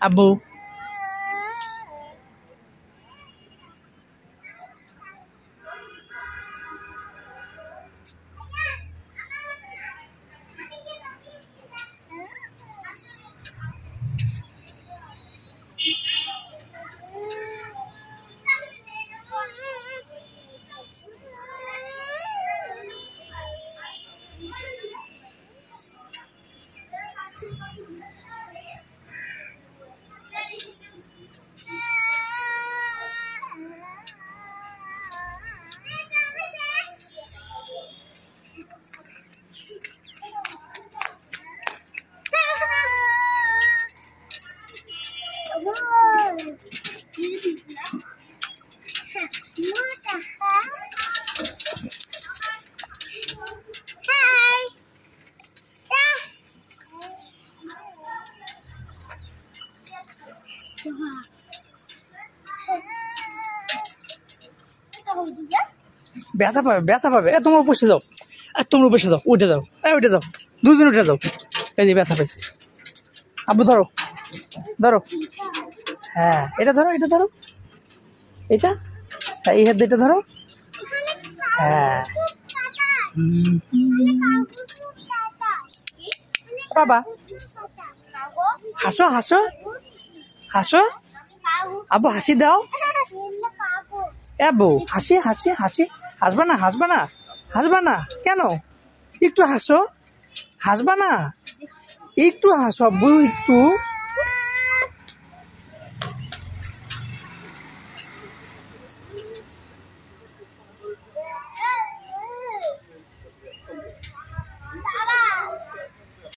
আব্বু ব্যথা পাবে ব্যথা পাবে। তোমরা বসে যাও, তোমরা বসে যাও, উঠে যাও, উঠে যাও, দুজন উঠে যাও। এই যে ব্যথা পাইছে। আব্বু ধরো ধরো, হ্যাঁ এটা ধরো, এটা ধরো, এটা এই হাত দিয়ে এটা ধরো। হ্যাঁ বাবা হাসো হাসো হাসো, আব্বু হাসি দাও। আব্বু হাসি হাসি হাসি, হাসবা না হাসবা না হাসবা না কেন? একটু হাসো, হাসবা না, একটু হাসো আব্বু একটু।